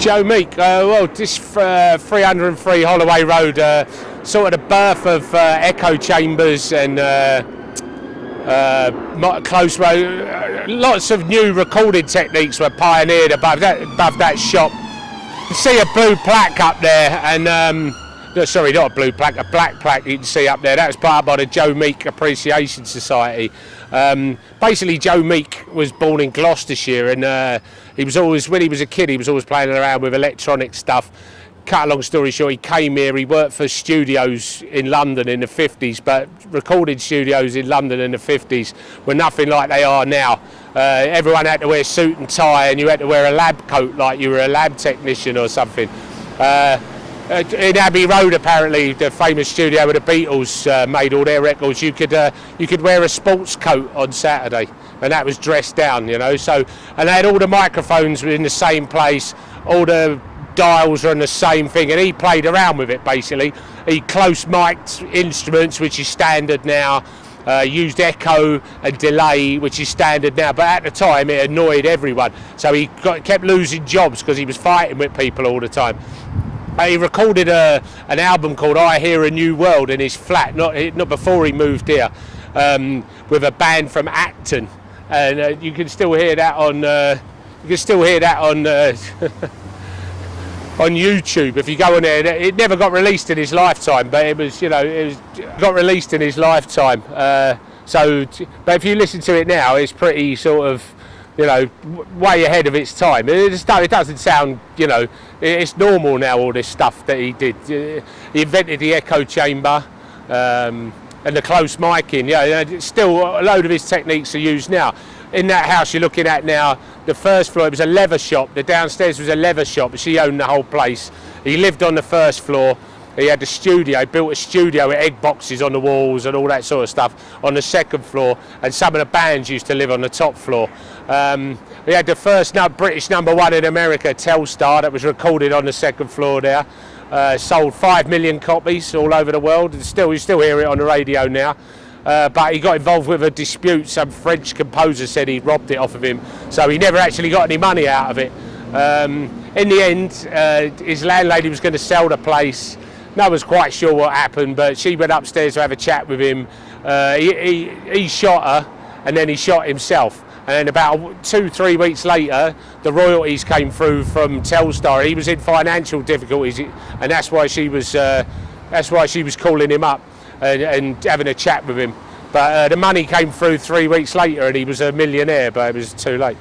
Joe Meek, well, this 303 Holloway Road, sort of the birth of echo chambers and close road. Lots of new recording techniques were pioneered above that shop. You see a blue plaque up there, and sorry, not a blue plaque, a black plaque you can see up there. That was put up by the Joe Meek Appreciation Society. Basically, Joe Meek was born in Gloucestershire, and he was always, when he was a kid, he was always playing around with electronic stuff. Cut a long story short, he came here, he worked for studios in London in the 50s, but recording studios in London in the 50s were nothing like they are now. Everyone had to wear suit and tie, and you had to wear a lab coat like you were a lab technician or something. In Abbey Road, apparently, the famous studio where the Beatles made all their records, you could wear a sports coat on Saturday, and that was dressed down, you know. So, and they had all the microphones in the same place, all the dials are on the same thing, and he played around with it basically. He close mic'd instruments, which is standard now. Used echo and delay, which is standard now, but at the time it annoyed everyone. So he kept losing jobs because he was fighting with people all the time. He recorded an album called I Hear a New World in his flat, not before he moved here, with a band from Acton, and you can still hear that on on YouTube if you go on there. It never got released in his lifetime, but it got released in his lifetime. But if you listen to it now, it's pretty sort of, way ahead of its time. It doesn't sound, it's normal now, all this stuff that he did. He invented the echo chamber and the close micing. Still a load of his techniques are used now. In that house you're looking at now, the first floor, it was a leather shop. The downstairs was a leather shop. She owned the whole place. He lived on the first floor. He had a studio, built a studio with egg boxes on the walls and all that sort of stuff on the second floor, and some of the bands used to live on the top floor. We had the first British #1 in America, Telstar, that was recorded on the second floor there. Sold 5 million copies all over the world, and you still hear it on the radio now. But he got involved with a dispute. Some French composer said he robbed it off of him, so he never actually got any money out of it. In the end, his landlady was going to sell the place. No one's quite sure what happened, but she went upstairs to have a chat with him. He shot her, and then he shot himself. And then about 2-3 weeks later, the royalties came through from Telstar. He was in financial difficulties, and that's why she was calling him up and having a chat with him. But the money came through 3 weeks later, and he was a millionaire, but it was too late.